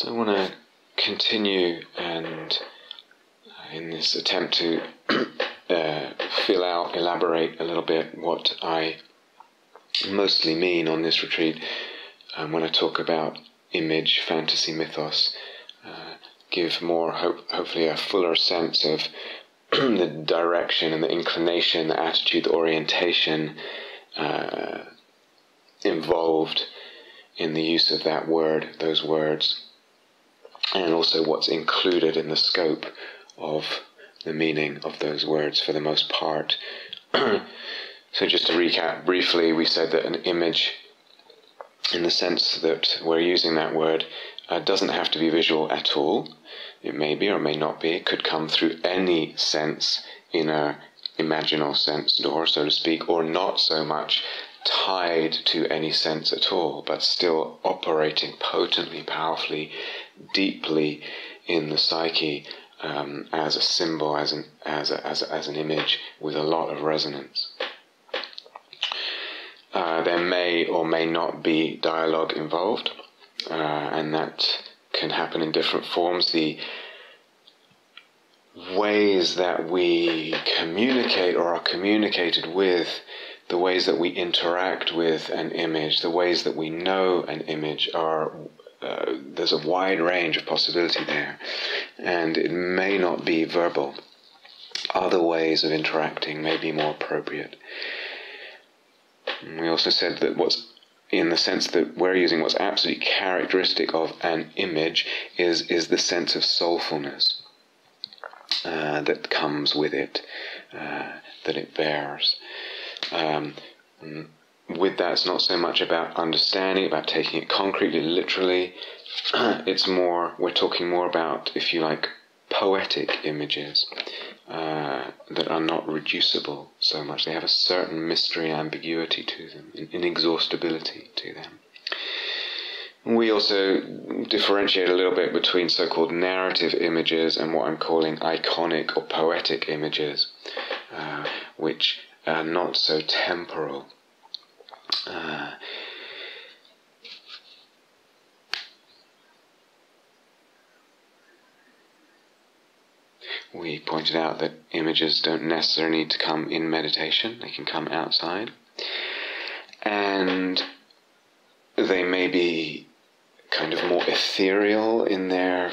So I want to continue and in this attempt to elaborate a little bit what I mostly mean on this retreat when I talk about image, fantasy, mythos, give more, hopefully a fuller sense of the direction and the inclination, the attitude, the orientation involved in the use of that word, those words, and also what's included in the scope of the meaning of those words for the most part. So just to recap briefly, we said that an image, in the sense that we're using that word, doesn't have to be visual at all. It may be or may not be. It could come through any sense, inner, imaginal sense door, so to speak, or not so much tied to any sense at all, but still operating potently, powerfully, deeply in the psyche as a symbol, as an image with a lot of resonance. There may or may not be dialogue involved, and that can happen in different forms. The ways that we communicate or are communicated with, the ways that we interact with an image, the ways that we know an image are, there's a wide range of possibility there, and it may not be verbal. Other ways of interacting may be more appropriate. And we also said that what's, in the sense that we're using, what's absolutely characteristic of an image is the sense of soulfulness that comes with it, that it bears. With that, it's not so much about understanding, about taking it concretely, literally. It's more, we're talking more about, if you like, poetic images that are not reducible so much. They have a certain mystery and ambiguity to them, inexhaustibility to them. We also differentiate a little bit between so-called narrative images and what I'm calling iconic or poetic images, which are not so temporal. We pointed out that images don't necessarily need to come in meditation, they can come outside. And they may be kind of more ethereal in their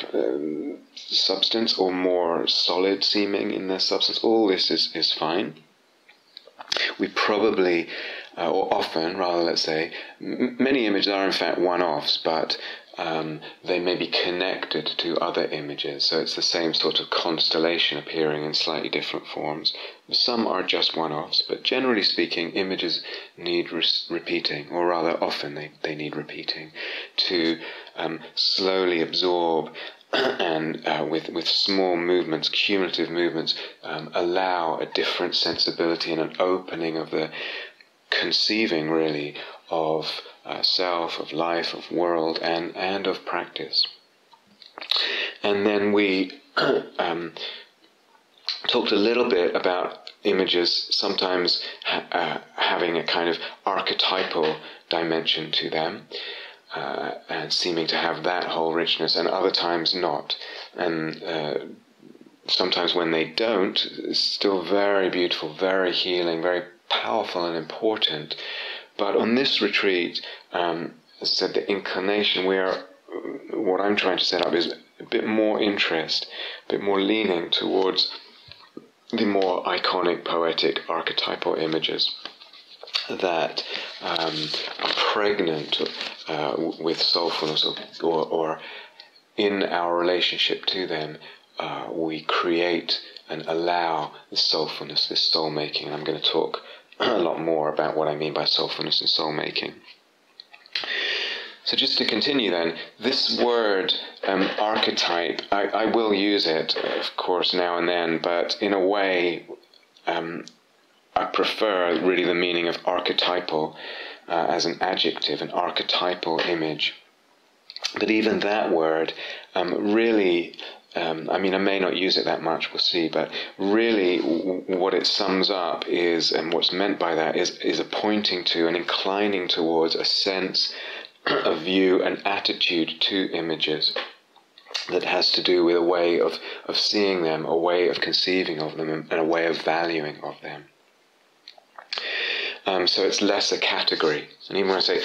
substance or more solid seeming in their substance. All this is fine. We probably, or often, rather, let's say, many images are in fact one-offs, but they may be connected to other images, so it's the same sort of constellation appearing in slightly different forms. Some are just one-offs, but generally speaking, images need repeating, or rather often they need repeating, to slowly absorb and with small movements, cumulative movements, allow a different sensibility and an opening of the conceiving, really, of self, of life, of world, and of practice. And then we talked a little bit about images sometimes having a kind of archetypal dimension to them, and seeming to have that whole richness, and other times not. And sometimes when they don't, it's still very beautiful, very healing, very powerful and important. But on this retreat, as I said, the inclination, what I'm trying to set up is a bit more interest, a bit more leaning towards the more iconic, poetic, archetypal images that are pregnant with soulfulness, or in our relationship to them, we create and allow this soulfulness, this soul making. And I'm going to talk a lot more about what I mean by soulfulness and soul making. So just to continue then, this word archetype, I will use it, of course, now and then, but in a way I prefer really the meaning of archetypal as an adjective, an archetypal image. But even that word really, I may not use it that much, we'll see, but really what it sums up is, and what's meant by that is a pointing to and inclining towards a sense, a view, an attitude to images that has to do with a way of seeing them, a way of conceiving of them, and a way of valuing of them. So it's less a category. And even when I say,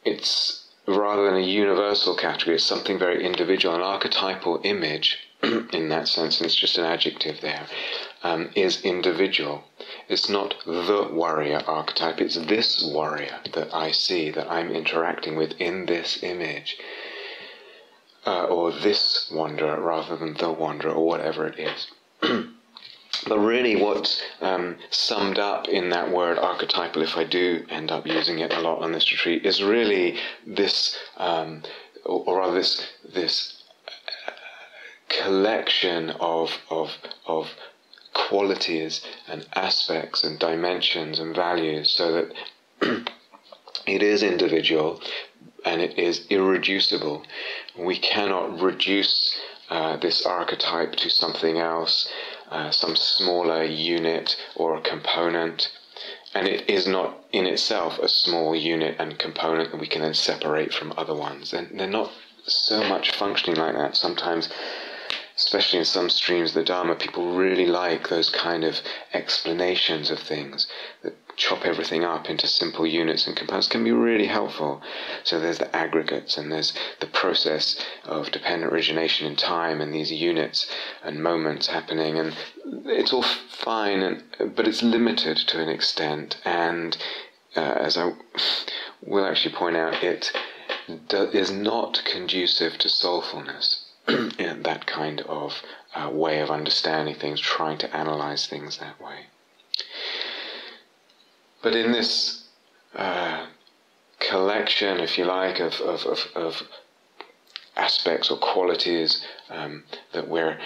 it's rather than a universal category, it's something very individual. An archetypal image, in that sense, and it's just an adjective there, is individual. It's not the warrior archetype, it's this warrior that I see, that I'm interacting with in this image. Or this wanderer rather than the wanderer, or whatever it is. But really what's summed up in that word archetypal, if I do end up using it a lot on this retreat, is really this, or rather this collection of qualities and aspects and dimensions and values, so that it is individual and it is irreducible. We cannot reduce this archetype to something else, some smaller unit or component, and it is not in itself a small unit and component that we can then separate from other ones. And they're not so much functioning like that. Sometimes, especially in some streams of the Dharma, people really like those kind of explanations of things that chop everything up into simple units and components. Can be really helpful. So there's the aggregates, and there's the process of dependent origination in time, and these units and moments happening, and it's all fine, but it's limited to an extent, and as I will actually point out, it is not conducive to soulfulness. That kind of way of understanding things, trying to analyze things that way. But in this collection, if you like, of aspects or qualities that we're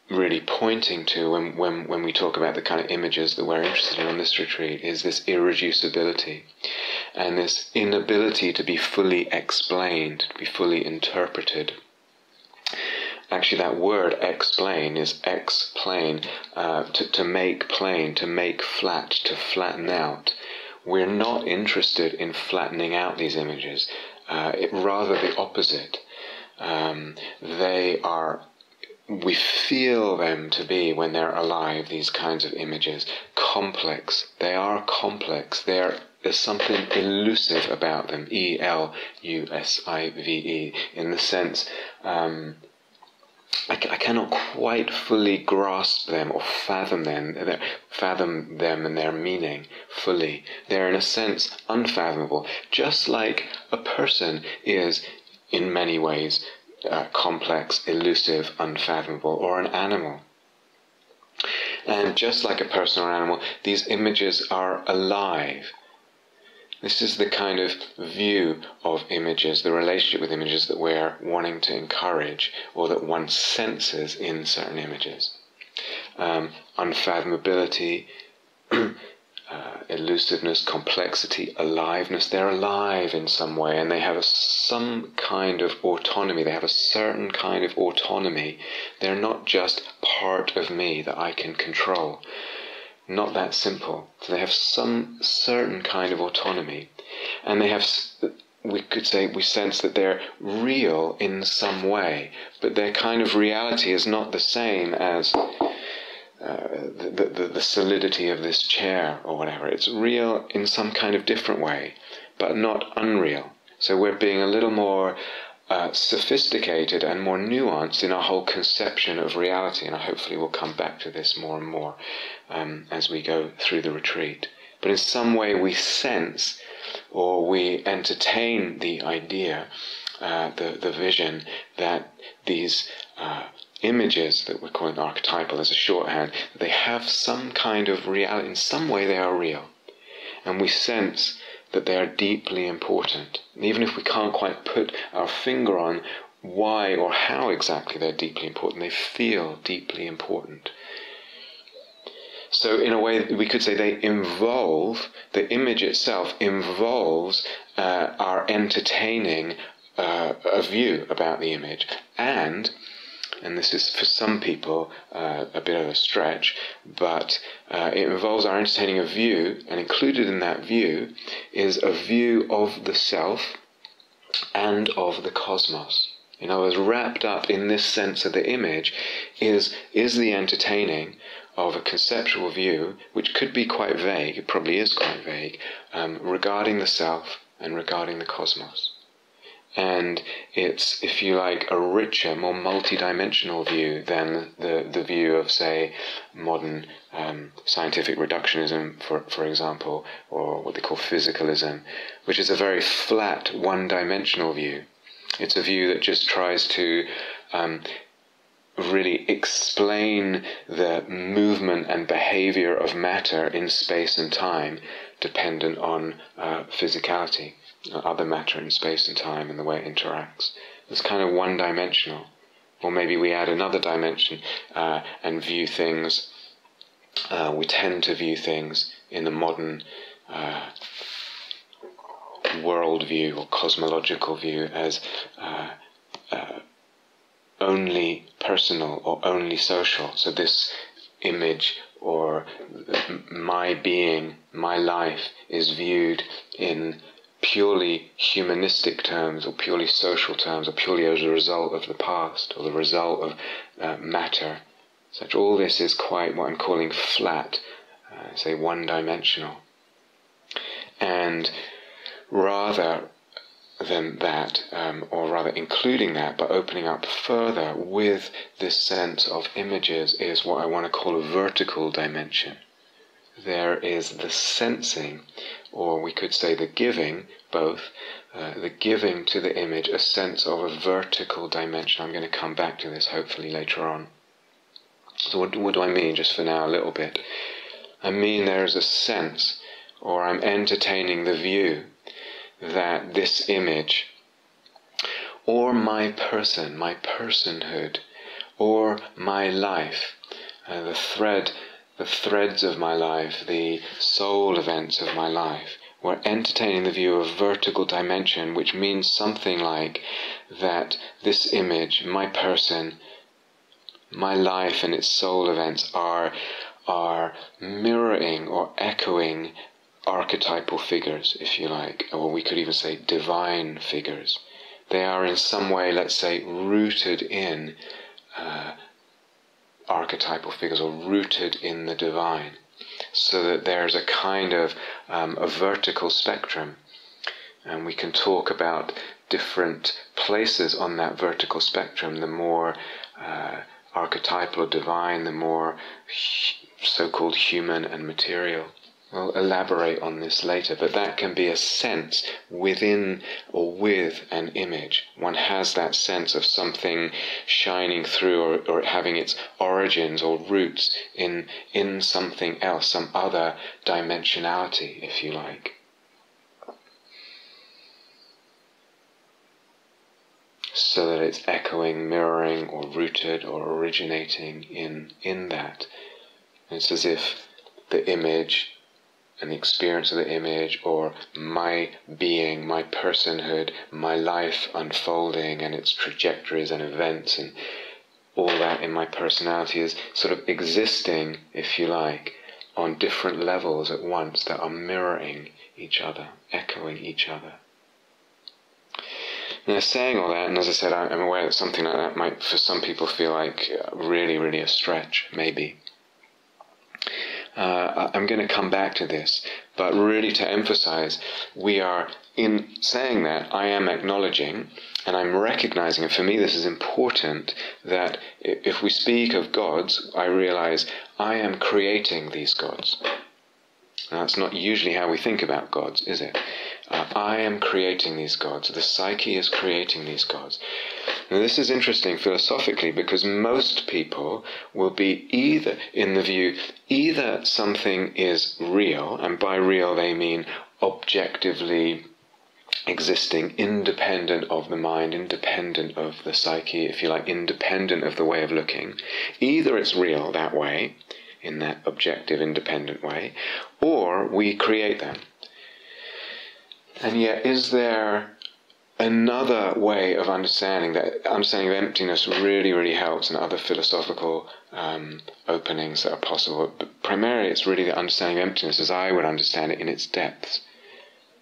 really pointing to when we talk about the kind of images that we're interested in on this retreat, is this irreducibility and this inability to be fully explained, to be fully interpreted. Actually, that word explain is explain, to make plain, to make flat, to flatten out. We're not interested in flattening out these images, rather the opposite. We feel them to be, when they're alive, these kinds of images, complex. They are complex. There's something elusive about them, elusive, in the sense I cannot quite fully grasp them or fathom them and their meaning fully. They're in a sense unfathomable, just like a person is in many ways complex, elusive, unfathomable, or an animal. And just like a person or animal, these images are alive. This is the kind of view of images, the relationship with images that we're wanting to encourage, or that one senses in certain images. Unfathomability, elusiveness, complexity, aliveness. They're alive in some way, and they have some kind of autonomy. They have a certain kind of autonomy. They're not just part of me that I can control. Not that simple. So they have some certain kind of autonomy, and they have, we could say, we sense that they're real in some way, but their kind of reality is not the same as the solidity of this chair or whatever. It's real in some kind of different way, but not unreal. So we're being a little more sophisticated and more nuanced in our whole conception of reality, and hopefully we'll come back to this more and more as we go through the retreat. But in some way we sense, or we entertain the idea, the vision, that these images that we're calling archetypal as a shorthand, they have some kind of reality. In some way they are real, and we sense that they are deeply important. And even if we can't quite put our finger on why or how exactly they're deeply important, they feel deeply important. So in a way we could say they involve, the image itself involves our entertaining a view about the image, and this is for some people a bit of a stretch, but it involves our entertaining a view, and included in that view is a view of the self and of the cosmos. In other words, wrapped up in this sense of the image is the entertaining of a conceptual view, which could be quite vague, it probably is quite vague, regarding the self and regarding the cosmos. And it's, if you like, a richer, more multidimensional view than the view of, say, modern scientific reductionism, for example, or what they call physicalism, which is a very flat, one-dimensional view. It's a view that just tries to really explain the movement and behavior of matter in space and time dependent on physicality, other matter in space and time and the way it interacts. It's kind of one-dimensional. Or maybe we add another dimension and view things, we tend to view things in the modern worldview or cosmological view as only personal or only social. So this image or my being, my life, is viewed in purely humanistic terms or purely social terms or purely as a result of the past or the result of matter. Such all this is quite what I'm calling flat, say one-dimensional. And rather than that, or rather including that, but opening up further with this sense of images, is what I want to call a vertical dimension. There is the sensing, or we could say the giving, both, the giving to the image a sense of a vertical dimension. I'm going to come back to this hopefully later on. So what do I mean, just for now, a little bit? I mean there is a sense, or I'm entertaining the view, that this image, or my person, my personhood, or my life, the threads of my life, the soul events of my life, we're entertaining the view of vertical dimension, which means something like that this image, my person, my life and its soul events are mirroring or echoing archetypal figures, if you like, or we could even say divine figures. They are in some way, let's say, rooted in archetypal figures or rooted in the divine, so that there's a kind of a vertical spectrum, and we can talk about different places on that vertical spectrum. The more archetypal or divine, the more so-called human and material. We'll elaborate on this later, but that can be a sense within or with an image. One has that sense of something shining through or having its origins or roots in something else, some other dimensionality, if you like. So that it's echoing, mirroring, or rooted or originating in that. It's as if the image and the experience of the image, or my being, my personhood, my life unfolding and its trajectories and events and all that in my personality is sort of existing, if you like, on different levels at once that are mirroring each other, echoing each other. Now, saying all that, and as I said, I'm aware that something like that might, for some people, feel like really, really a stretch, maybe. I'm going to come back to this, but really to emphasize, we are, in saying that, I am acknowledging and I'm recognizing, and for me this is important, that if we speak of gods, I realize I am creating these gods. Now, that's not usually how we think about gods, is it? I am creating these gods. The psyche is creating these gods. Now, this is interesting philosophically because most people will be either in the view, either something is real, and by real they mean objectively existing, independent of the mind, independent of the psyche, if you like, independent of the way of looking. Either it's real that way, in that objective, independent way, or we create them. And yet, is there another way of understanding that? Understanding of emptiness really, really helps, and other philosophical openings that are possible. But primarily, it's really the understanding of emptiness as I would understand it in its depths.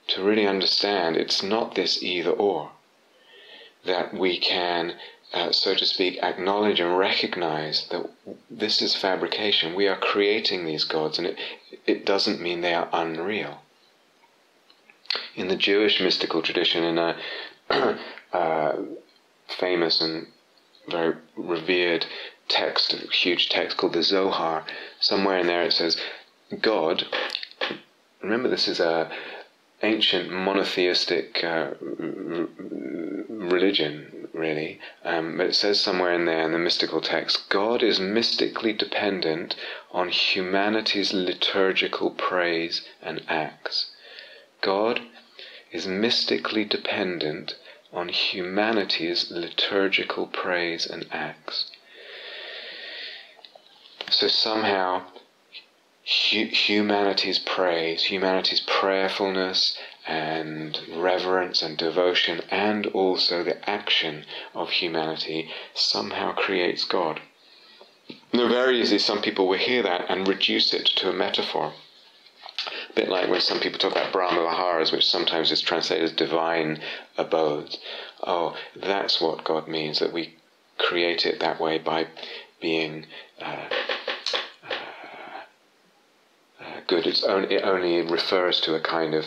To really understand, it's not this either or. that we can, so to speak, acknowledge and recognize that this is fabrication. We are creating these gods, and it doesn't mean they are unreal. In the Jewish mystical tradition, in a famous and very revered text, a huge text called the Zohar, somewhere in there it says, God, remember this is a ancient monotheistic religion, really, but it says somewhere in there in the mystical text, God is mystically dependent on humanity's liturgical praise and acts. God is mystically dependent on humanity's liturgical praise and acts. So somehow humanity's praise, humanity's prayerfulness and reverence and devotion, and also the action of humanity somehow creates God. Now, very easily some people will hear that and reduce it to a metaphor. A bit like when some people talk about Brahma Viharas, which sometimes is translated as divine abodes. Oh, that's what God means, that we create it that way by being good. It only refers to a kind of,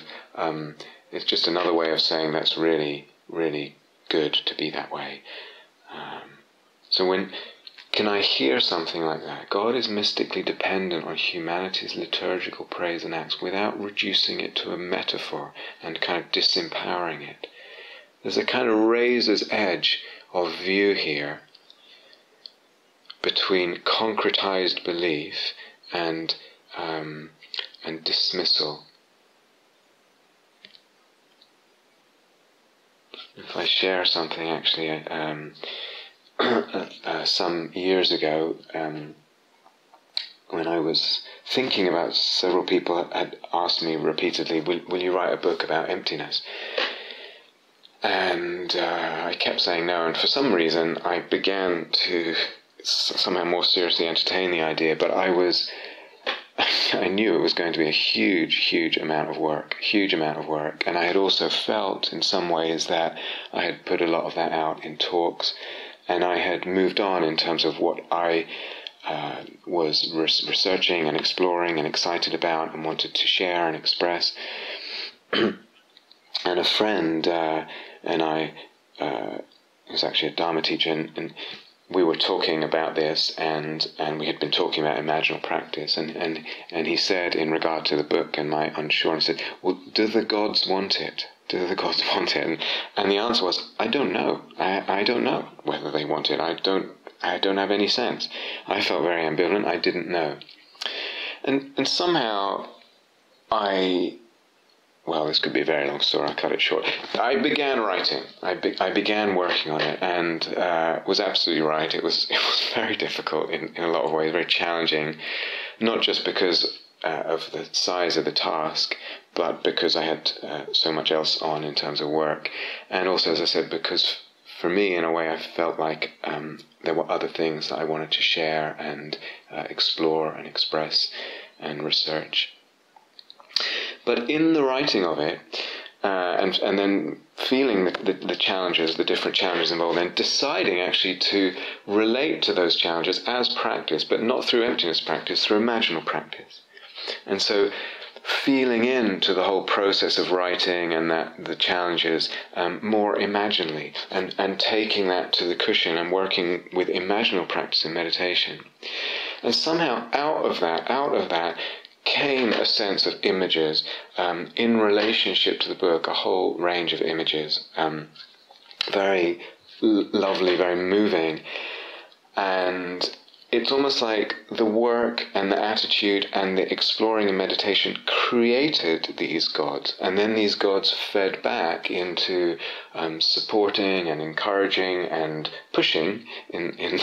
it's just another way of saying that's really, really good to be that way. So can I hear something like that? God is mystically dependent on humanity's liturgical praise and acts without reducing it to a metaphor and kind of disempowering it. There's a kind of razor's edge of view here between concretized belief and dismissal. If I share something, actually, some years ago, when I was thinking about, several people had asked me repeatedly, will you write a book about emptiness? And I kept saying no, and for some reason I began to somehow more seriously entertain the idea, but I knew it was going to be a huge amount of work, and I had also felt in some ways that I had put a lot of that out in talks, and I had moved on in terms of what I was researching and exploring and excited about and wanted to share and express. And a friend and I, was actually a Dharma teacher, and we were talking about this, and we had been talking about imaginal practice, and he said, in regard to the book and my unsureness, he said, well, do the gods want it? Do the gods want it? And the answer was, I don't know. I don't know whether they want it. I don't have any sense. I felt very ambivalent. I didn't know. And somehow well, this could be a very long story, I'll cut it short. I began writing. I began working on it, and was absolutely right. It was very difficult in a lot of ways, very challenging, not just because of the size of the task, but because I had so much else on in terms of work. And also, as I said, because for me, in a way, I felt like there were other things that I wanted to share and explore and express and research. But in the writing of it, and then feeling the challenges, the different challenges involved, and deciding actually to relate to those challenges as practice, but not through emptiness practice, through imaginal practice. And so feeling into the whole process of writing and the challenges more imaginally, and taking that to the cushion and working with imaginal practice and meditation. And somehow out of that came a sense of images in relationship to the book, a whole range of images, very lovely, very moving. And it's almost like the work and the attitude and the exploring and meditation created these gods, and then these gods fed back into supporting and encouraging and pushing, in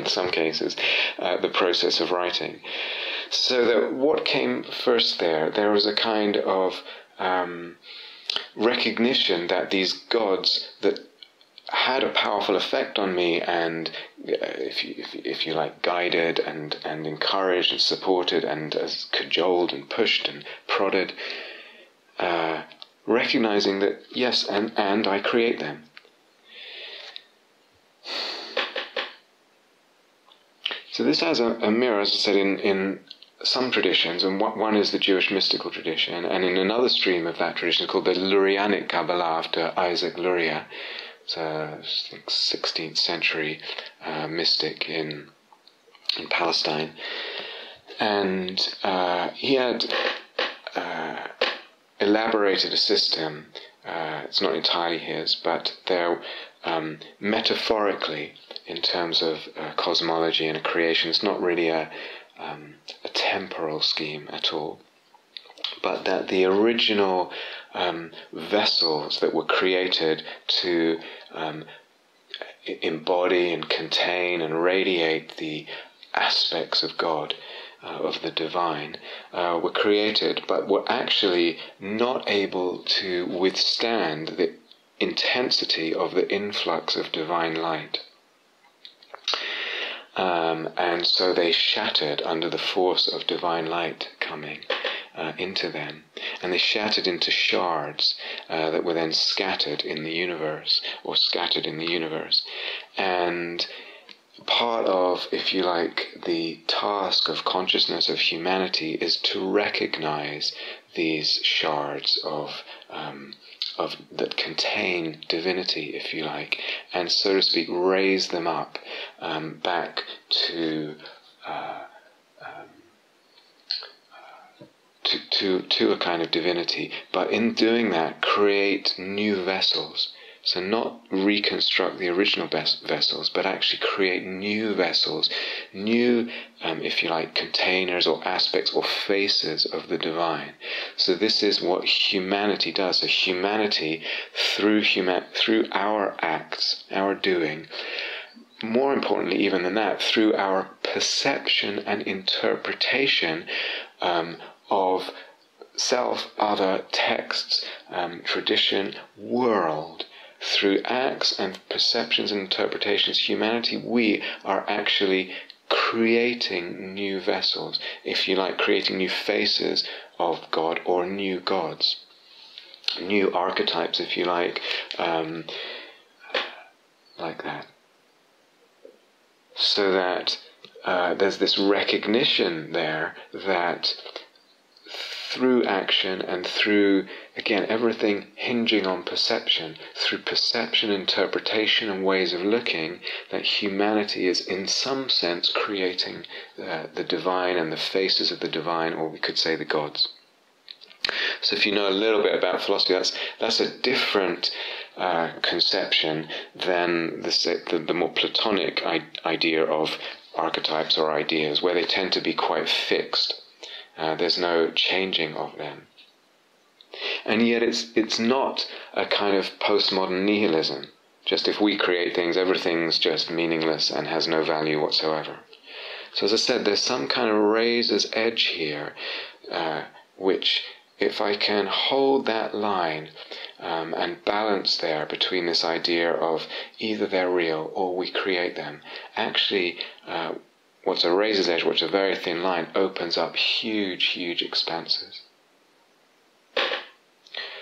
some cases, the process of writing. So that what came first there was a kind of recognition that these gods that had a powerful effect on me, and if you like, guided and encouraged and supported and cajoled and pushed and prodded, recognizing that yes, and I create them. So this has a mirror, as I said, in some traditions, and one is the Jewish mystical tradition, and in another stream of that tradition called the Lurianic Kabbalah, after Isaac Luria, so I think 16th century mystic in Palestine, and he had elaborated a system. It's not entirely his, but they're metaphorically, in terms of cosmology and a creation, it's not really a temporal scheme at all, but that the original vessels that were created to embody and contain and radiate the aspects of God, of the divine, were created, but were actually not able to withstand the intensity of the influx of divine light. And so they shattered under the force of divine light coming into them. And they shattered into shards that were then scattered in the universe, or scattered in the universe. And part of, if you like, the task of consciousness of humanity is to recognize these shards of that contain divinity, if you like, and, so to speak, raise them up back to a kind of divinity. But in doing that, create new vessels. So not reconstruct the original vessels, but actually create new vessels, new, if you like, containers or aspects or faces of the divine. So this is what humanity does. So humanity, through our acts, our doing, more importantly even than that, through our perception and interpretation of self, other, texts, tradition, world, through acts and perceptions and interpretations, humanity, we are actually creating new vessels, if you like, creating new faces of God or new gods, new archetypes, if you like that. So that there's this recognition there that through action and through, again, everything hinging on perception, through perception, interpretation and ways of looking, that humanity is in some sense creating the divine and the faces of the divine, or we could say the gods. So if you know a little bit about philosophy, that's a different conception than the more Platonic idea of archetypes or ideas, where they tend to be quite fixed. There's no changing of them. And yet it's not a kind of postmodern nihilism. Just if we create things, everything's just meaningless and has no value whatsoever. So as I said, there's some kind of razor's edge here, which, if I can hold that line and balance there between this idea of either they're real or we create them, actually what's a razor's edge, what's a very thin line, opens up huge, huge expanses.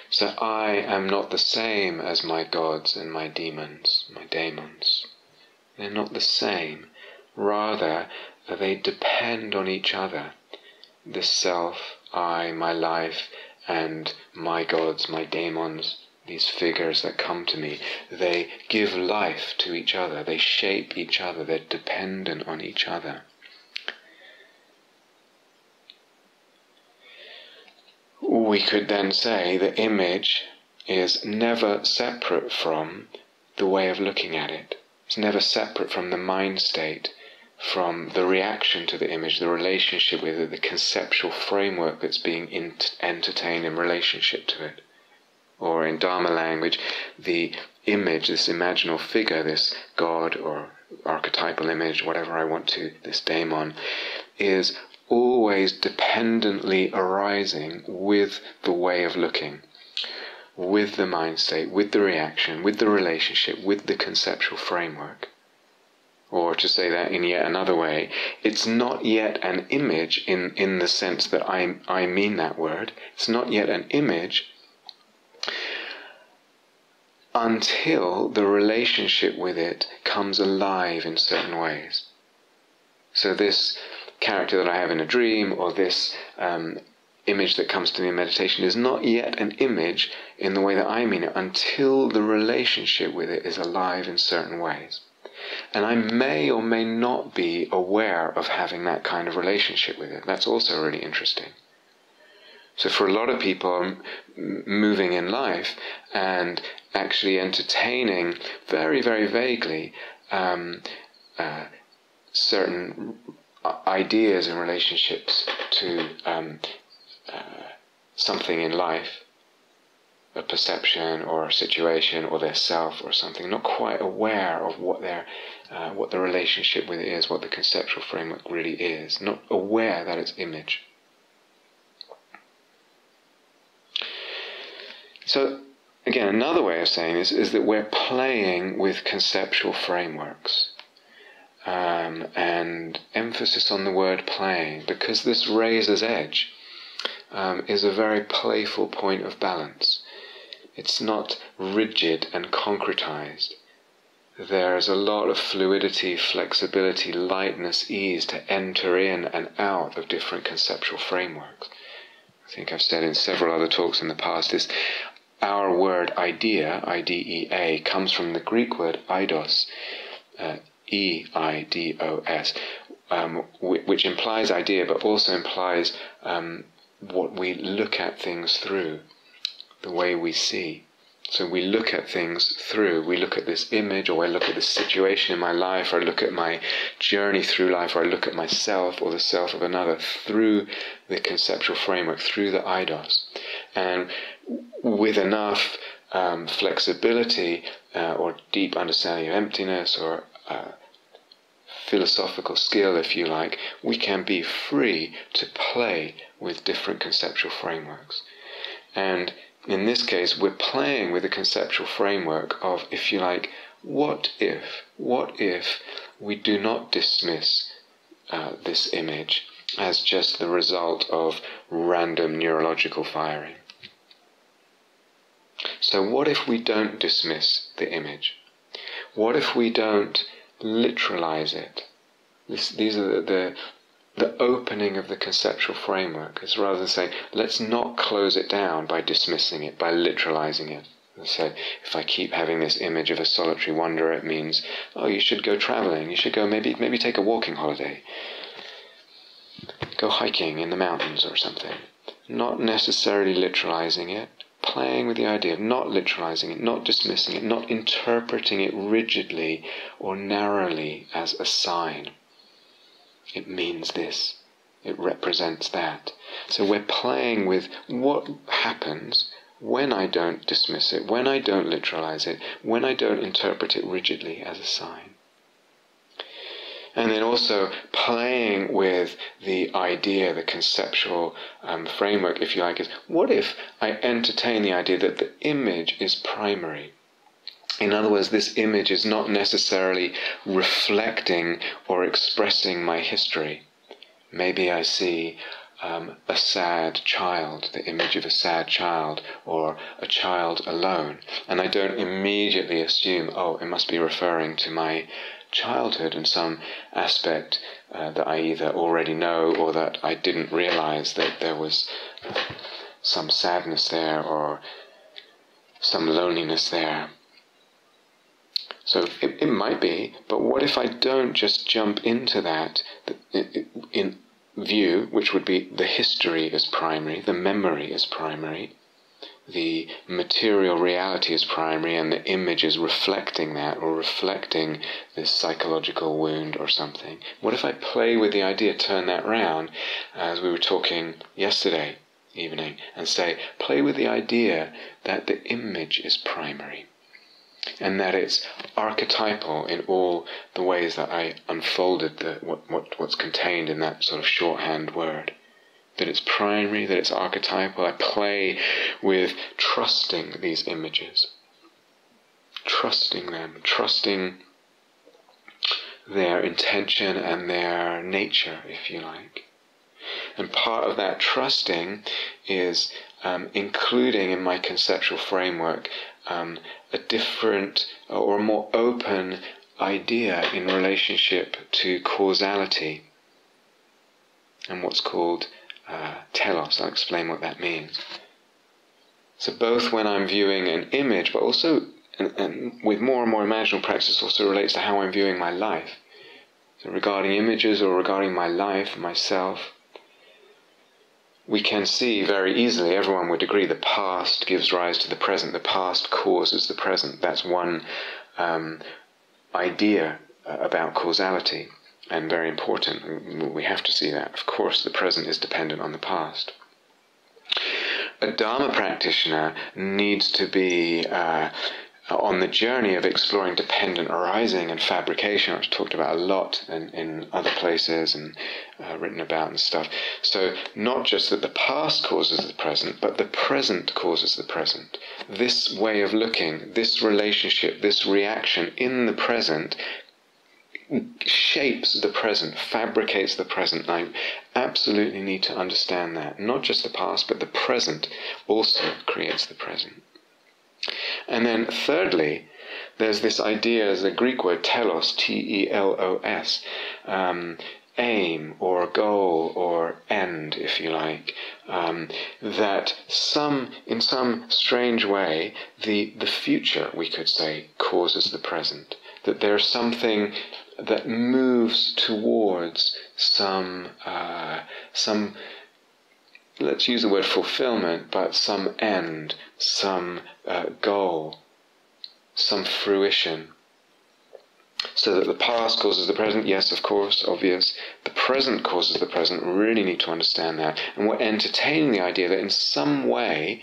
So I am not the same as my gods and my demons, my daemons. They're not the same. Rather, they depend on each other. The self, I, my life, and my gods, my daemons, these figures that come to me, they give life to each other, they shape each other, they're dependent on each other. We could then say the image is never separate from the way of looking at it. It's never separate from the mind state, from the reaction to the image, the relationship with it, the conceptual framework that's being entertained in relationship to it. Or in Dharma language, the image, this imaginal figure, this god or archetypal image, whatever I want to, this daemon, is always dependently arising with the way of looking, with the mind state, with the reaction, with the relationship, with the conceptual framework. Or to say that in yet another way, it's not yet an image in the sense that I mean that word. It's not yet an image until the relationship with it comes alive in certain ways. So this character that I have in a dream, or this image that comes to me in meditation, is not yet an image in the way that I mean it until the relationship with it is alive in certain ways. And I may or may not be aware of having that kind of relationship with it. That's also really interesting. So for a lot of people moving in life and actually entertaining very, very vaguely certain ideas and relationships to something in life, a perception or a situation or their self or something, not quite aware of what the relationship with it is, what the conceptual framework really is, not aware that it's image. So again, another way of saying this is that we're playing with conceptual frameworks. And emphasis on the word playing, because this razor's edge is a very playful point of balance. It's not rigid and concretized. There's a lot of fluidity, flexibility, lightness, ease to enter in and out of different conceptual frameworks. I think I've said in several other talks in the past, our word idea, I-D-E-A, comes from the Greek word eidos, E-I-D-O-S, which implies idea, but also implies what we look at things through, the way we see. So we look at things through, we look at this image, or I look at this situation in my life, or I look at my journey through life, or I look at myself or the self of another through the conceptual framework, through the eidos. And with enough flexibility or deep understanding of emptiness, or philosophical skill, if you like, we can be free to play with different conceptual frameworks. And in this case, we're playing with the conceptual framework of, if you like, what if we do not dismiss this image as just the result of random neurological firing? So what if we don't dismiss the image? What if we don't literalize it? These are the opening of the conceptual framework. Is rather than saying, let's not close it down by dismissing it, by literalizing it. So if I keep having this image of a solitary wanderer, it means, oh, you should go traveling, you should go maybe take a walking holiday, go hiking in the mountains or something. Not necessarily literalizing it, playing with the idea of not literalizing it, not dismissing it, not interpreting it rigidly or narrowly as a sign. It means this. It represents that. So we're playing with what happens when I don't dismiss it, when I don't literalize it, when I don't interpret it rigidly as a sign. And then also playing with the idea, the conceptual framework, if you like, is what if I entertain the idea that the image is primary? In other words, this image is not necessarily reflecting or expressing my history. Maybe I see a sad child, the image of a sad child, or a child alone, and I don't immediately assume, oh, it must be referring to my childhood in some aspect that I either already know or that I didn't realize that there was some sadness there or some loneliness there. So it might be, but what if I don't just jump into that in view, which would be the history is primary, the memory is primary, the material reality is primary, and the image is reflecting that, or reflecting this psychological wound or something. What if I play with the idea, turn that round, as we were talking yesterday evening, and say, play with the idea that the image is primary, and that it's archetypal in all the ways that I unfolded what's contained in that sort of shorthand word. That it's primary, that it's archetypal. I play with trusting these images, trusting them, trusting their intention and their nature, if you like. And part of that trusting is including in my conceptual framework a different or a more open idea in relationship to causality. and what's called telos. I'll explain what that means. So both when I'm viewing an image, but also and with more and more imaginal practice, also relates to how I'm viewing my life. So regarding images or regarding my life, myself, we can see very easily, everyone would agree, the past gives rise to the present. The past causes the present. That's one idea about causality, and very important. We have to see that. Of course, the present is dependent on the past. A Dharma practitioner needs to be on the journey of exploring dependent arising and fabrication, which I've talked about a lot in other places and written about and stuff. So not just that the past causes the present, but the present causes the present. This way of looking, this relationship, this reaction in the present shapes the present, fabricates the present. I absolutely need to understand that. Not just the past, but the present also creates the present. And then thirdly, there's this idea, as the Greek word telos, T-E-L-O-S, aim or goal or end, if you like, that in some strange way, the future, we could say, causes the present. That there's something that moves towards some let's use the word fulfillment, but some end, some goal, some fruition. So that the past causes the present, yes, of course, obvious. The present causes the present, really need to understand that. And we're entertaining the idea that in some way,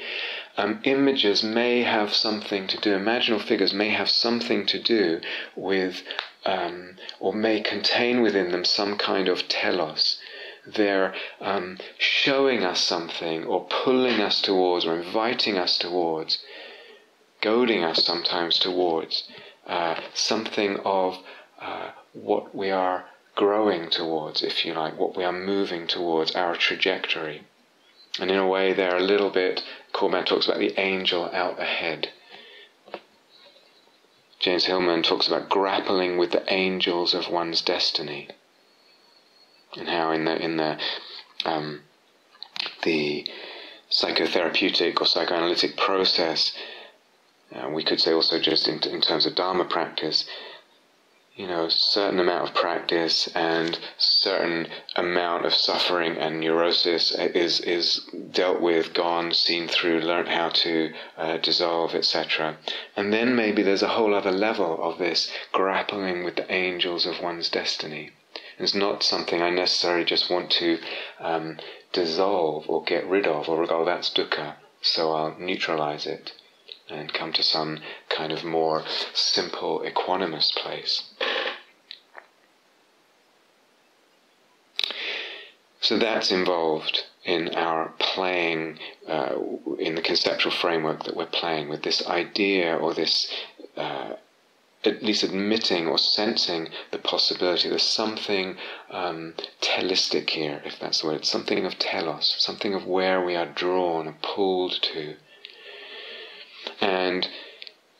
images may have something to do, imaginal figures may have something to do with, or may contain within them some kind of telos. They're showing us something, or pulling us towards, or inviting us towards, goading us sometimes towards something of what we are growing towards, if you like, what we are moving towards, our trajectory. And in a way, they're a little bit, Corbett talks about the angel out ahead. James Hillman talks about grappling with the angels of one's destiny. And how in the psychotherapeutic or psychoanalytic process, we could say also just in terms of Dharma practice, certain amount of practice and certain amount of suffering and neurosis is dealt with, gone, seen through, learnt how to dissolve, etc. And then maybe there's a whole other level of this grappling with the angels of one's destiny. It's not something I necessarily just want to dissolve or get rid of or regard that's dukkha, so I'll neutralize it and come to some kind of more simple, equanimous place. So that's involved in our playing, in the conceptual framework that we're playing with, this idea or this at least admitting or sensing the possibility there's something telistic here, if that's the word, something of telos, something of where we are drawn and pulled to. And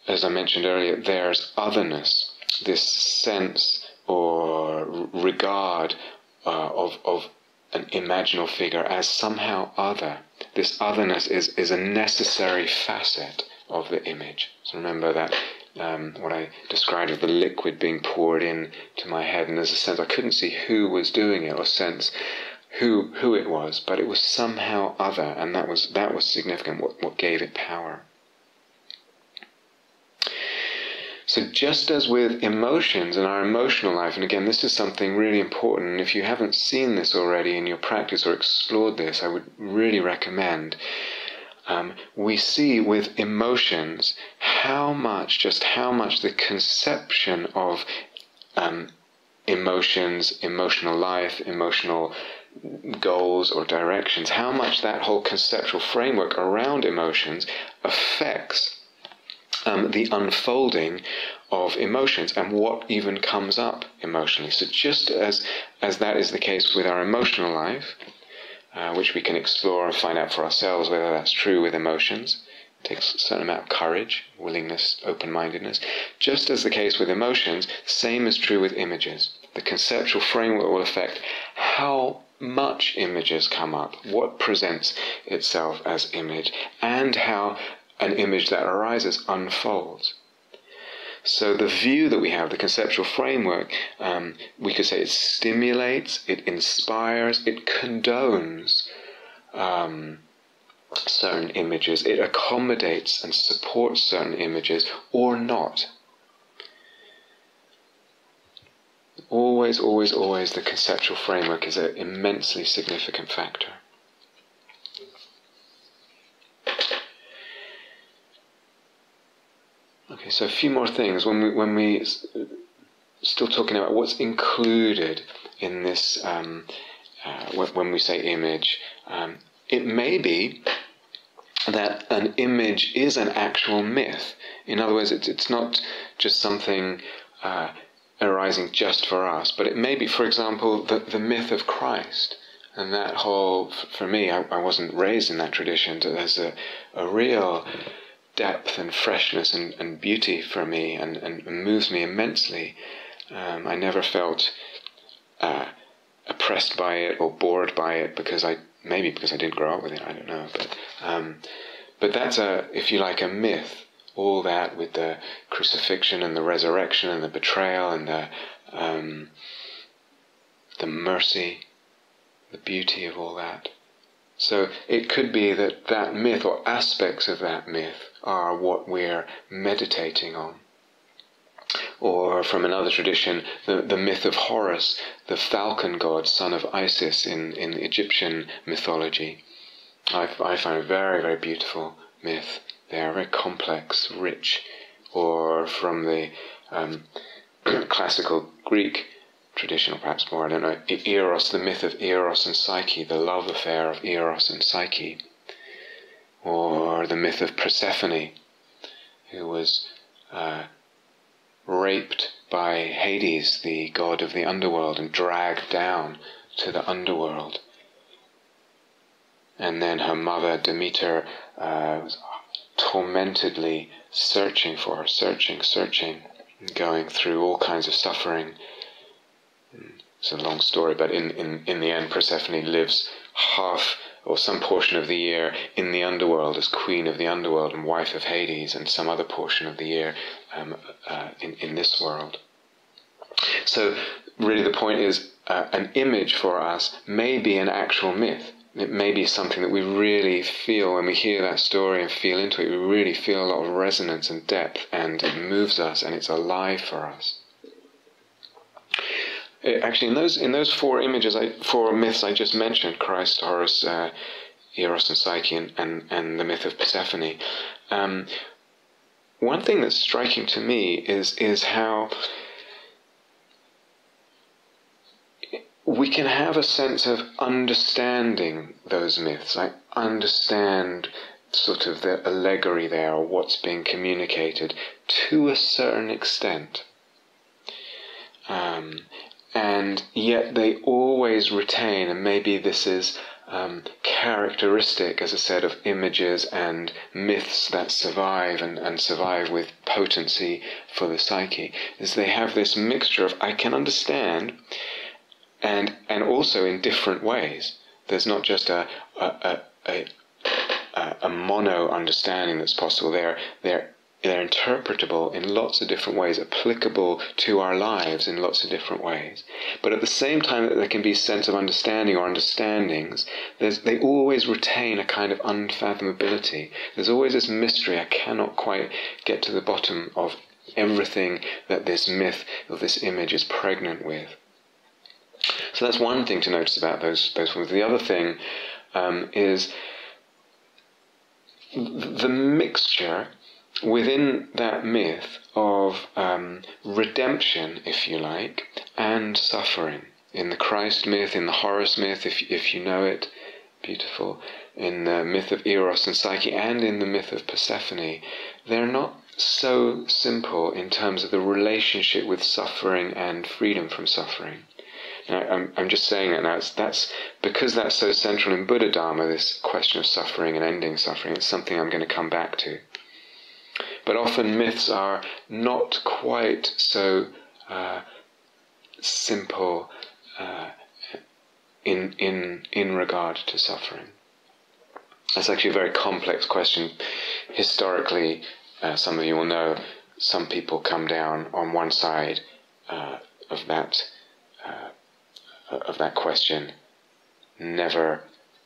as I mentioned earlier, there's otherness, this sense or regard of an imaginal figure as somehow other. This otherness is a necessary facet of the image. So remember that what I described of the liquid being poured in to my head, and there's a sense I couldn't see who was doing it or sense who it was, but it was somehow other, and that was significant, what gave it power. So just as with emotions and our emotional life, and again this is something really important, and if you haven't seen this already in your practice or explored this, I would really recommend. We see with emotions how much the conception of emotions, emotional life, emotional goals or directions, how much that whole conceptual framework around emotions affects the unfolding of emotions and what even comes up emotionally. So just as that is the case with our emotional life, which we can explore and find out for ourselves whether that's true with emotions. It takes a certain amount of courage, willingness, open-mindedness. Just as the case with emotions, same is true with images. The conceptual framework will affect how much images come up, what presents itself as image, and how an image that arises unfolds. So the view that we have, the conceptual framework, we could say it stimulates, it inspires, it condones certain images, it accommodates and supports certain images, or not. Always, always, always the conceptual framework is an immensely significant factor. Okay, so a few more things. When we still talking about what's included in this, when we say image, it may be that an image is an actual myth. In other words, it's not just something arising just for us, but it may be, for example, the myth of Christ. And that whole, for me, I wasn't raised in that tradition, so there's a real depth and freshness and beauty for me, and moves me immensely. I never felt oppressed by it or bored by it because I didn't grow up with it, I don't know. But that's if you like, a myth. All that with the crucifixion and the resurrection and the betrayal and the mercy, the beauty of all that. So it could be that myth or aspects of that myth are what we're meditating on. Or from another tradition, the myth of Horus, the falcon god, son of Isis in Egyptian mythology. I find a very, very beautiful myth. They are very complex, rich. Or from the classical Greek tradition, or perhaps more, I don't know, Eros, the myth of Eros and Psyche, the love affair of Eros and Psyche. Or the myth of Persephone, who was raped by Hades, the god of the underworld, and dragged down to the underworld. And then her mother, Demeter, was tormentedly searching for her, searching, going through all kinds of suffering. It's a long story, but in the end, Persephone lives half or some portion of the year in the underworld as queen of the underworld and wife of Hades, and some other portion of the year in this world. So really the point is, an image for us may be an actual myth. It may be something that we really feel when we hear that story and feel into it. We really feel a lot of resonance and depth, and it moves us, and it's alive for us. Actually, in those four myths I just mentioned, Christ, Horus, Eros and Psyche, and the myth of Persephone, one thing that's striking to me is how we can have a sense of understanding those myths. I understand sort of the allegory there, or what's being communicated to a certain extent. And yet they always retain, and maybe this is characteristic, as I said, of images and myths that survive and survive with potency for the psyche, is they have this mixture of I can understand, and also in different ways. There's not just a mono understanding that's possible. They're interpretable in lots of different ways, applicable to our lives in lots of different ways. But at the same time that there can be a sense of understanding or understandings, they always retain a kind of unfathomability. There's always this mystery. I cannot quite get to the bottom of everything that this myth or this image is pregnant with. So that's one thing to notice about those ones. The other thing is the mixture within that myth of redemption, if you like, and suffering. In the Christ myth, in the Horus myth, if you know it, beautiful. In the myth of Eros and Psyche, and in the myth of Persephone, they're not so simple in terms of the relationship with suffering and freedom from suffering. Now, I'm just saying that now. That's because that's so central in Buddha Dharma, this question of suffering and ending suffering. It's something I'm going to come back to. But often myths are not quite so simple in regard to suffering? That's actually a very complex question. Historically, some of you will know, some people come down on one side of that question, never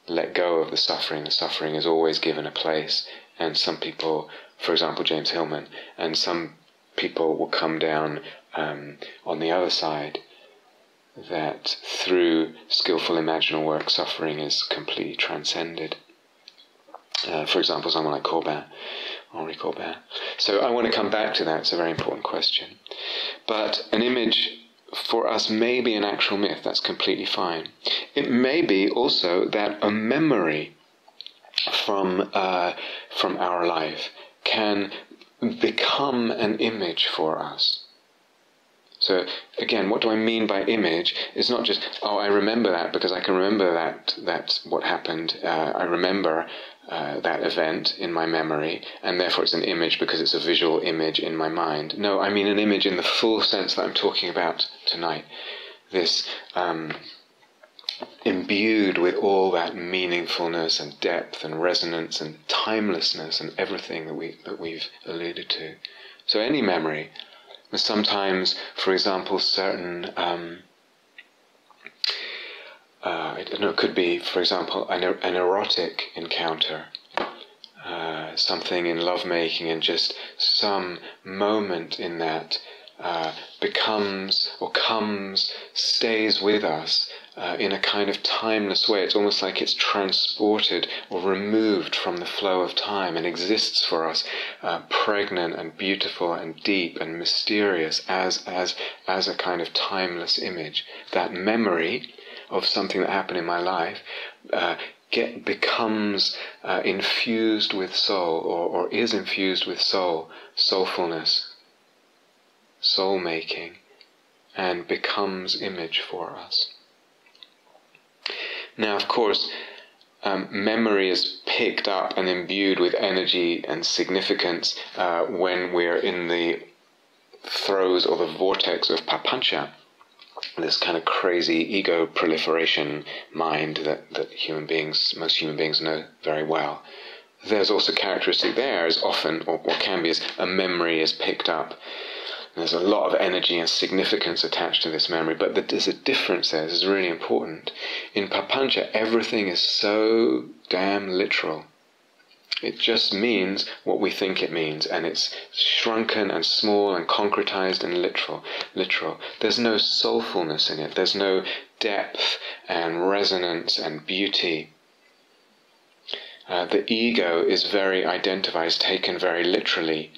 let go of the suffering. The suffering is always given a place. And some people, for example, James Hillman, and some people will come down on the other side, that through skillful imaginal work, suffering is completely transcended. For example, someone like Henri Corbin. So I want to come back to that. It's a very important question. But an image for us may be an actual myth. That's completely fine. It may be also that a memory from our life can become an image for us. So again, what do I mean by image? It's not just, oh, I remember that because I can remember that's what happened. I remember that event in my memory, and therefore it's an image because it's a visual image in my mind. No, I mean an image in the full sense that I'm talking about tonight. This imbued with all that meaningfulness and depth and resonance and timelessness and everything that we've alluded to. So any memory. Sometimes, for example, certain, I don't know, it could be, for example, an erotic encounter, something in lovemaking, and just some moment in that becomes or comes, stays with us in a kind of timeless way. It's almost like it's transported or removed from the flow of time and exists for us, pregnant and beautiful and deep and mysterious as a kind of timeless image. That memory of something that happened in my life becomes infused with soul, or is infused with soulfulness, soul-making, and becomes image for us. Now, of course, memory is picked up and imbued with energy and significance when we're in the throes or the vortex of papancha, this kind of crazy ego proliferation mind that most human beings know very well. There's also characteristic there as often, or what can be, as a memory is picked up. There's a lot of energy and significance attached to this memory, but there's a difference there. This is really important. In papancha, everything is so damn literal. It just means what we think it means, and it's shrunken and small and concretized and literal. There's no soulfulness in it. There's no depth and resonance and beauty. The ego is very identified, is taken very literally.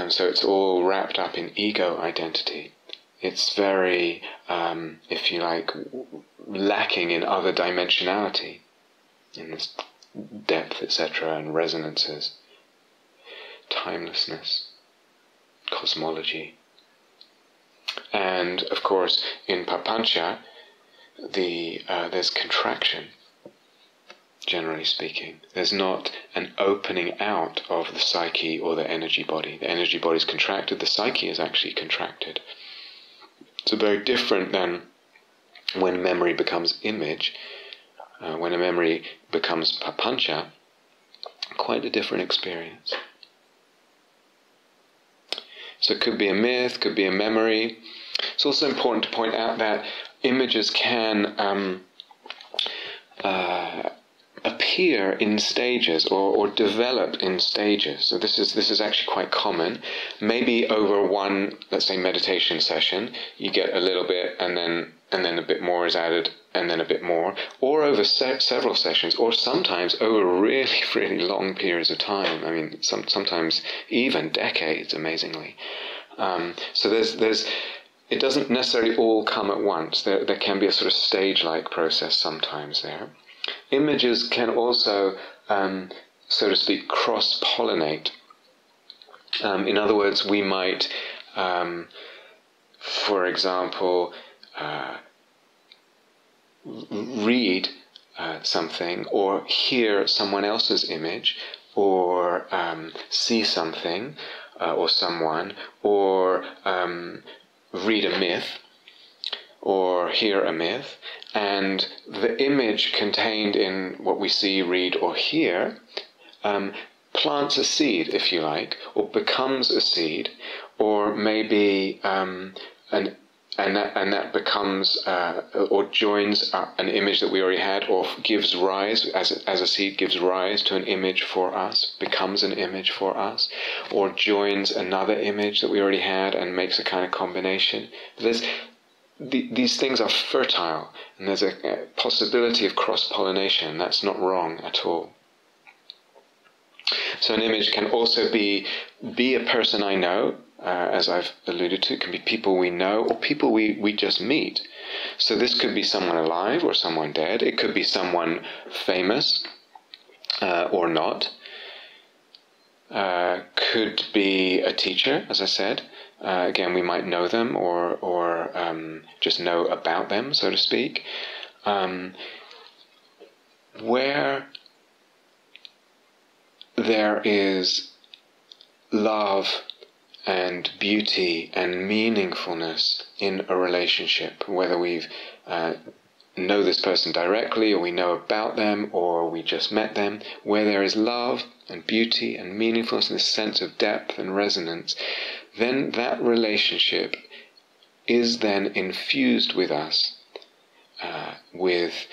So it's all wrapped up in ego identity. It's very, if you like, lacking in other dimensionality, in this depth, etc., and resonances, timelessness, cosmology. And, of course, in papancha, there's contraction. Generally speaking, there's not an opening out of the psyche or the energy body. The energy body is contracted, the psyche is actually contracted. So very different than when memory becomes image. When a memory becomes papancha, quite a different experience. So it could be a myth, could be a memory. It's also important to point out that images can appear in stages or develop in stages. So this is actually quite common. Maybe over one, let's say, meditation session, you get a little bit, and then a bit more is added, and then a bit more, or over several sessions, or sometimes over really, really long periods of time. I mean, sometimes even decades, amazingly. So there's it doesn't necessarily all come at once. There can be a sort of stage-like process sometimes there. Images can also, so to speak, cross-pollinate. In other words, we might, for example, read something, or hear someone else's image, or see something, or someone, or read a myth, or hear a myth, and the image contained in what we see, read, or hear plants a seed, if you like, or becomes a seed, or maybe that becomes or joins an image that we already had, or gives rise, as a seed gives rise to an image for us, becomes an image for us, or joins another image that we already had and makes a kind of combination. These things are fertile, and there's a possibility of cross-pollination. That's not wrong at all. So an image can also be a person I know, as I've alluded to. It can be people we know or people we just meet. So this could be someone alive or someone dead. It could be someone famous or not. Could be a teacher, as I said. Again, we might know them or just know about them, so to speak. Where there is love and beauty and meaningfulness in a relationship, whether we've know this person directly or we know about them or we just met them, where there is love and beauty and meaningfulness and this sense of depth and resonance, then that relationship is then infused with us with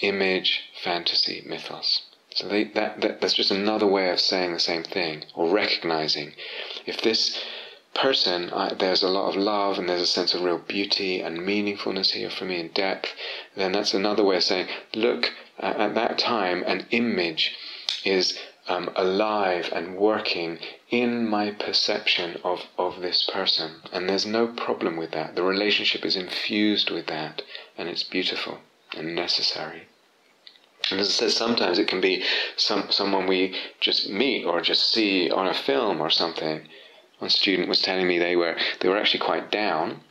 image, fantasy, mythos. So that's just another way of saying the same thing, or recognizing. If this person, there's a lot of love and there's a sense of real beauty and meaningfulness here for me in depth, then that's another way of saying, look, at that time an image is alive and working in my perception of this person. And there's no problem with that. The relationship is infused with that, and it's beautiful and necessary. And as I said, sometimes it can be someone we just meet or just see on a film or something. One student was telling me they were actually quite down,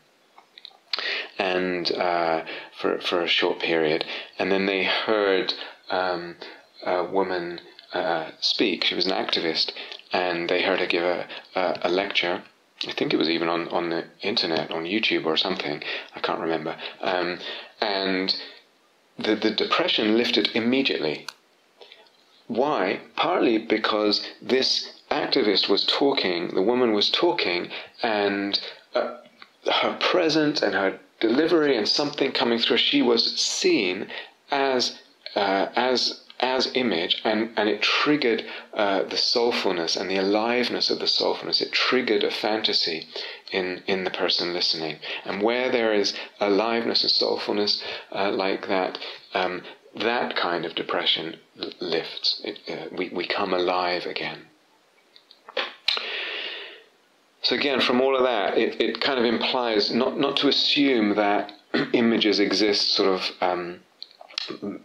and for a short period, and then they heard a woman speak. She was an activist, and they heard her give a lecture. I think it was even on the internet, on YouTube or something. I can't remember. And the depression lifted immediately. Why? Partly because this activist was talking, the woman was talking, and her presence and her delivery and something coming through, she was seen as image, and it triggered the soulfulness and the aliveness of the soulfulness. It triggered a fantasy in the person listening. And where there is aliveness and soulfulness like that, that kind of depression lifts. We come alive again. So again, from all of that, it kind of implies not to assume that images exist sort of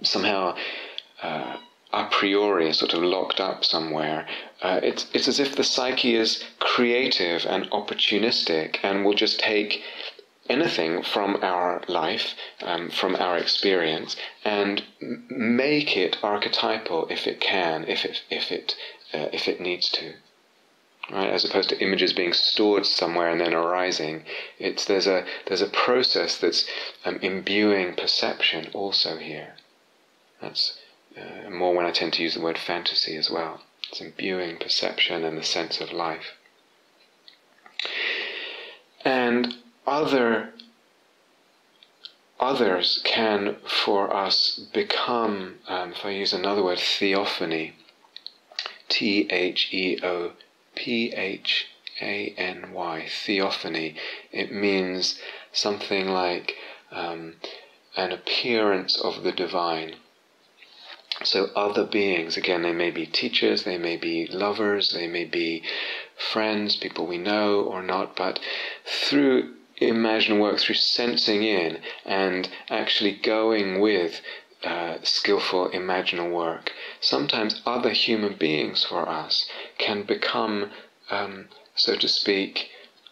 somehow a priori, sort of locked up somewhere. It's as if the psyche is creative and opportunistic and will just take anything from our life, from our experience, and make it archetypal if it can, if it needs to. Right? As opposed to images being stored somewhere and then arising, there's a process that's imbuing perception also here. That's more when I tend to use the word fantasy as well. It's imbuing perception and the sense of life. And others can, for us, become, if I use another word, theophany. Theophany. Theophany. It means something like an appearance of the divine. So other beings, again, they may be teachers, they may be lovers, they may be friends, people we know or not, but through imaginal work, through sensing in and actually going with skillful imaginal work, sometimes other human beings for us can become, so to speak,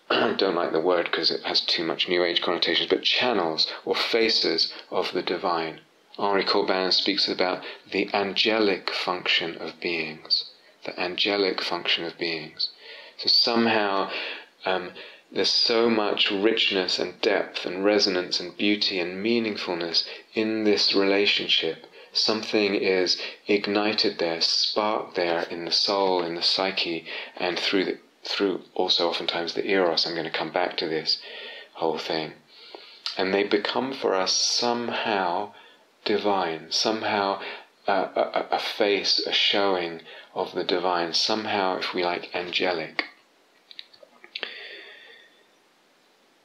I don't like the word because it has too much New Age connotations, but channels or faces of the divine. Henri Corbin speaks about the angelic function of beings. The angelic function of beings. So somehow There's so much richness and depth and resonance and beauty and meaningfulness in this relationship. Something is ignited there, sparked there in the soul, in the psyche, and through also oftentimes the eros. I'm going to come back to this whole thing. And they become for us somehow divine, somehow a face, a showing of the divine, somehow, if we like, angelic.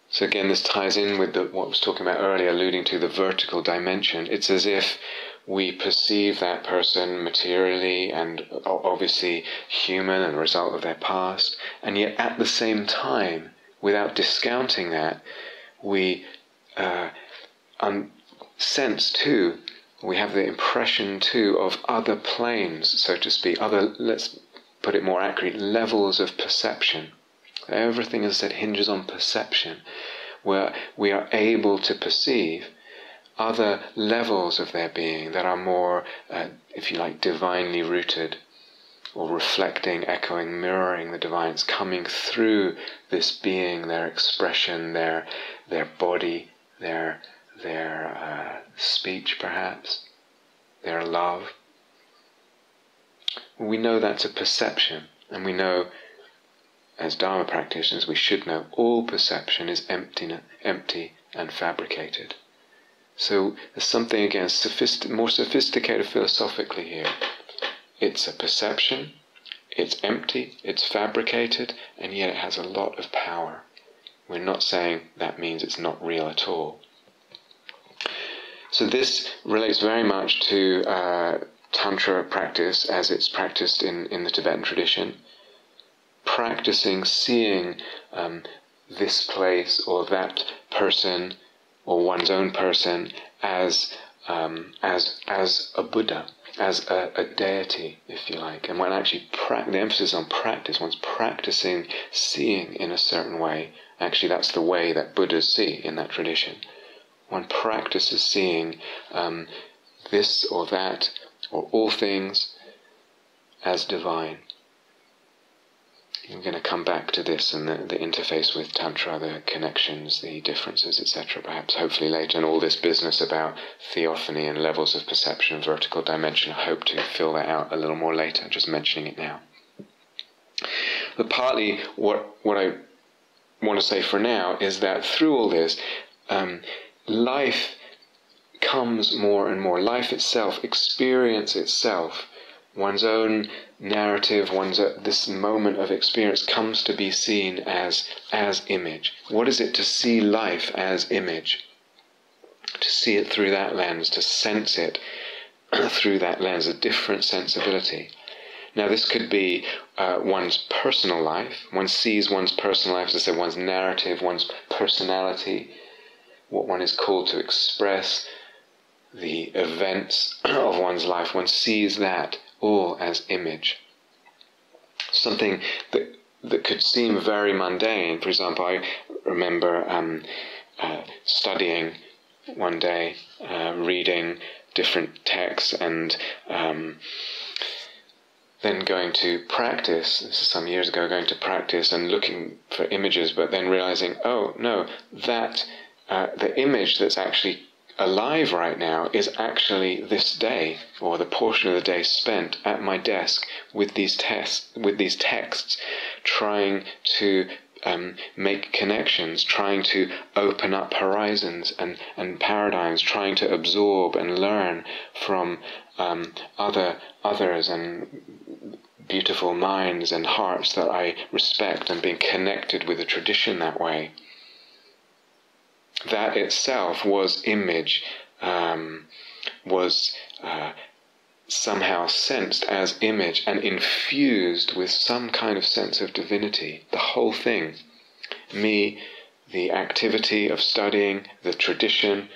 So again, this ties in with what I was talking about earlier, alluding to the vertical dimension. It's as if we perceive that person materially and obviously human and a result of their past, and yet at the same time, without discounting that, we sense too, we have the impression too of other planes, so to speak, other, let's put it more accurately, levels of perception. Everything, as I said, hinges on perception, where we are able to perceive other levels of their being that are more, if you like, divinely rooted, or reflecting, echoing, mirroring the divine. It's coming through this being, their expression, their body, their speech perhaps, their love. We know that's a perception, and we know, as Dharma practitioners, we should know all perception is empty and fabricated. So there's something, again, more sophisticated philosophically here. It's a perception, it's empty, it's fabricated, and yet it has a lot of power. We're not saying that means it's not real at all. So this relates very much to Tantra practice as it's practiced in the Tibetan tradition. Practicing seeing this place or that person or one's own person as a Buddha, as a deity, if you like. And when actually the emphasis on practice, one's practicing seeing in a certain way. Actually, that's the way that Buddhas see in that tradition. One practices seeing this or that or all things as divine. We're going to come back to this and the interface with Tantra, the connections, the differences, etc. perhaps hopefully later, and all this business about theophany and levels of perception, vertical dimension. I hope to fill that out a little more later, just mentioning it now. But partly what I want to say for now is that through all this, life comes more and more. Life itself, experience itself, one's own narrative, this moment of experience comes to be seen as image. What is it to see life as image? To see it through that lens, to sense it through that lens, a different sensibility. Now this could be one's personal life. One sees one's personal life, as I said, one's narrative, one's personality, what one is called to express, the events of one's life. One sees that all as image. Something that could seem very mundane. For example, I remember studying one day, reading different texts, and then going to practice. This is some years ago, going to practice and looking for images, but then realizing, oh no, that the image that's actually alive right now is actually this day, or the portion of the day spent at my desk with these texts, trying to make connections, trying to open up horizons and paradigms, trying to absorb and learn from others and beautiful minds and hearts that I respect, and being connected with the tradition that way. That itself was image, was somehow sensed as image and infused with some kind of sense of divinity. The whole thing, me, the activity of studying, the tradition,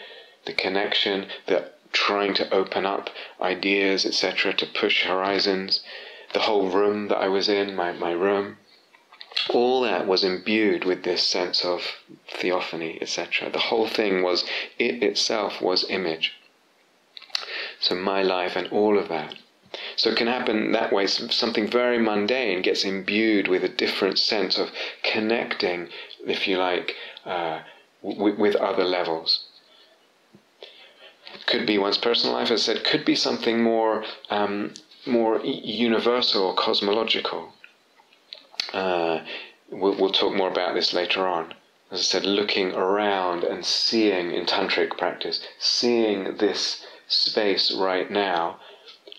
the connection, the trying to open up ideas, etc., to push horizons, the whole room that I was in, my room, all that was imbued with this sense of theophany, etc. The whole thing it itself was image. So my life and all of that. So it can happen that way. Something very mundane gets imbued with a different sense of connecting if you like, with other levels. Could be one's personal life, as I said, could be something more universal or cosmological. We'll talk more about this later on. As I said, looking around and seeing in tantric practice, seeing this space right now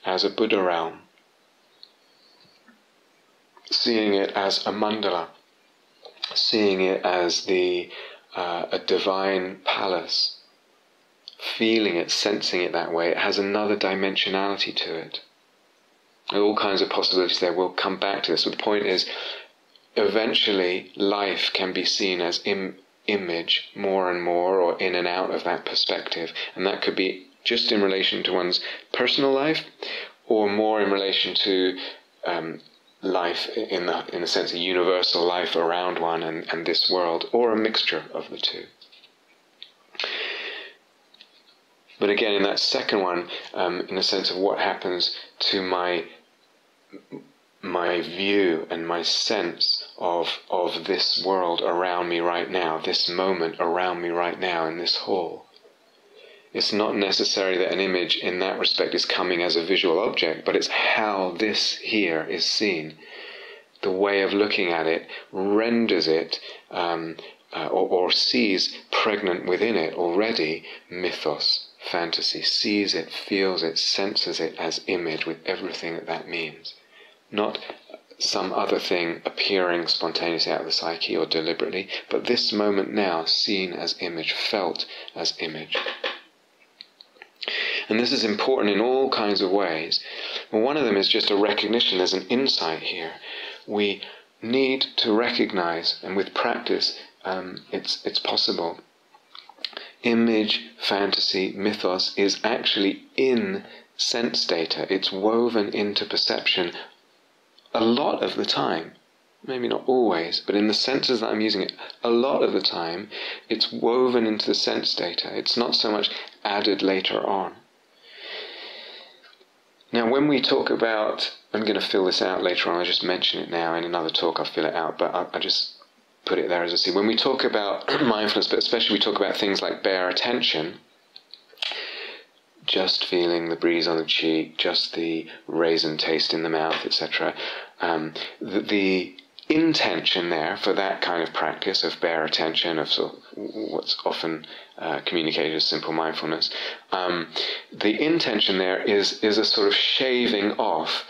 as a Buddha realm, seeing it as a mandala, seeing it as a divine palace, feeling it, sensing it that way. It has another dimensionality to it. There are all kinds of possibilities there. We'll come back to this. So the point is, eventually life can be seen as image more and more, or in and out of that perspective. And that could be just in relation to one's personal life, or more in relation to life in the sense of universal life around one and this world, or a mixture of the two. But again, in that second one, in the sense of what happens to my view and my sense of this world around me right now, this moment around me right now in this hall. It's not necessary that an image in that respect is coming as a visual object, but it's how this here is seen. The way of looking at it renders it, or sees pregnant within it already, mythos, fantasy, sees it, feels it, senses it as image with everything that means. Not some other thing appearing spontaneously out of the psyche or deliberately, but this moment now seen as image, felt as image. And this is important in all kinds of ways. Well, one of them is just a recognition, there's an insight here. We need to recognize, and with practice it's possible. Image, fantasy, mythos is actually in sense data. It's woven into perception a lot of the time. Maybe not always, but in the senses that I'm using it, a lot of the time, it's woven into the sense data. It's not so much added later on. Now, when we talk about, I'm going to fill this out later on, I'll just mention it now, in another talk I'll fill it out, but I just put it there as a seed. When we talk about mindfulness, but especially we talk about things like bare attention, just feeling the breeze on the cheek, just the raisin taste in the mouth, etc. The intention there for that kind of practice of bare attention, of sort of what's often communicated as simple mindfulness, the intention there is a sort of shaving off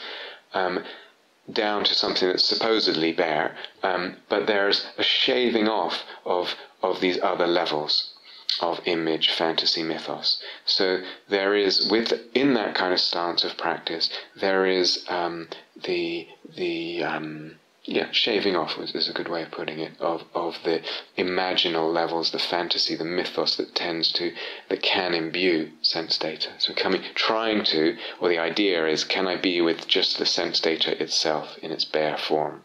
down to something that's supposedly bare, but there's a shaving off of these other levels of image, fantasy, mythos. So there is, in that kind of stance of practice, there is shaving off is a good way of putting it, of the imaginal levels, the fantasy, the mythos that can imbue sense data. So the idea is, can I be with just the sense data itself in its bare form?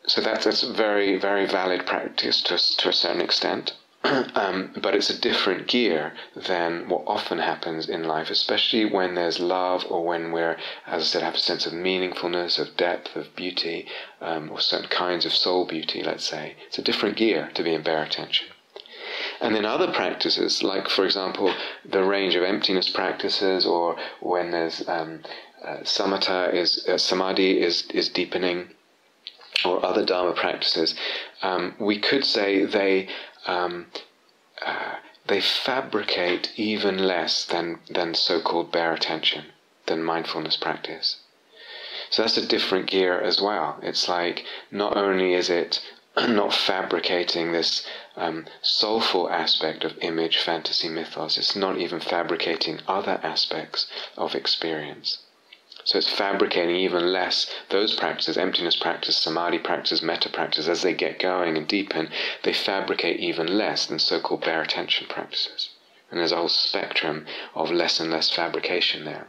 So that's very, very valid practice to a certain extent. But it's a different gear than what often happens in life, especially when there's love, or when we're, as I said, have a sense of meaningfulness, of depth, of beauty, or certain kinds of soul beauty, let's say. It's a different gear to be in bare attention. And then other practices, like, for example, the range of emptiness practices, or when there's samadhi is deepening, or other Dharma practices, we could say they fabricate even less than so-called bare attention, than mindfulness practice. So that's a different gear as well. It's like, not only is it not fabricating this soulful aspect of image, fantasy, mythos, it's not even fabricating other aspects of experience. So it's fabricating even less those practices, emptiness practice, samadhi practice, metta practice, as they get going and deepen, they fabricate even less than so-called bare attention practices. And there's a whole spectrum of less and less fabrication there.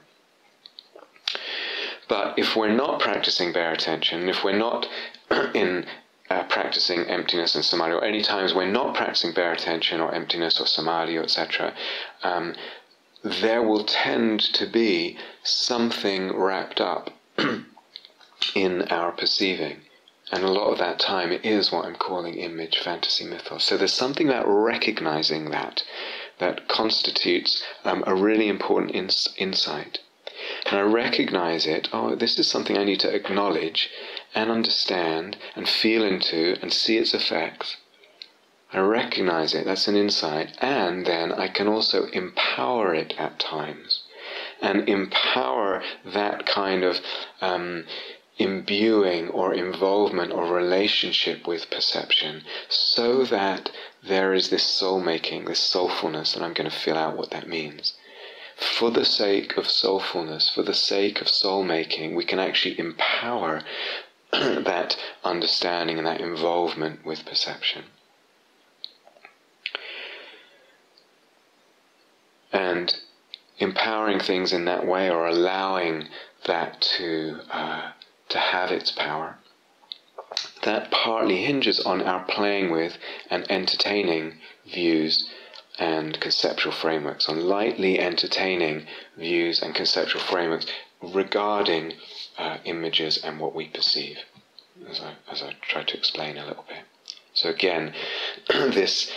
But if we're not practicing bare attention, if we're not in practicing emptiness and samadhi, or any times we're not practicing bare attention or emptiness or samadhi, or etc., there will tend to be something wrapped up in our perceiving. And a lot of that time it is what I'm calling image, fantasy, mythos. So there's something about recognizing that constitutes a really important insight. And I recognize it, this is something I need to acknowledge and understand and feel into and see its effects. I recognize it, that's an insight, and then I can also empower it at times. And empower that kind of imbuing or involvement or relationship with perception, so that there is this soul-making, this soulfulness, and I'm going to fill out what that means. For the sake of soulfulness, for the sake of soul-making, we can actually empower that understanding and that involvement with perception. And empowering things in that way, or allowing that to have its power, that partly hinges on our playing with and entertaining views and conceptual frameworks, on lightly entertaining views and conceptual frameworks regarding images and what we perceive, as I tried to explain a little bit. So again, this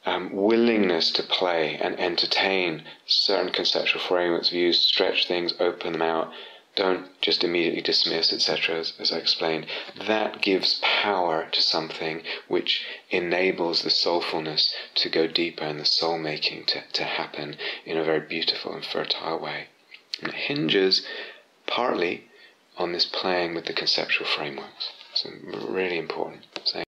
willingness to play and entertain certain conceptual frameworks, views, stretch things, open them out, don't just immediately dismiss, etc., as I explained, that gives power to something which enables the soulfulness to go deeper and the soul-making to happen in a very beautiful and fertile way. And it hinges partly on this playing with the conceptual frameworks. So really important.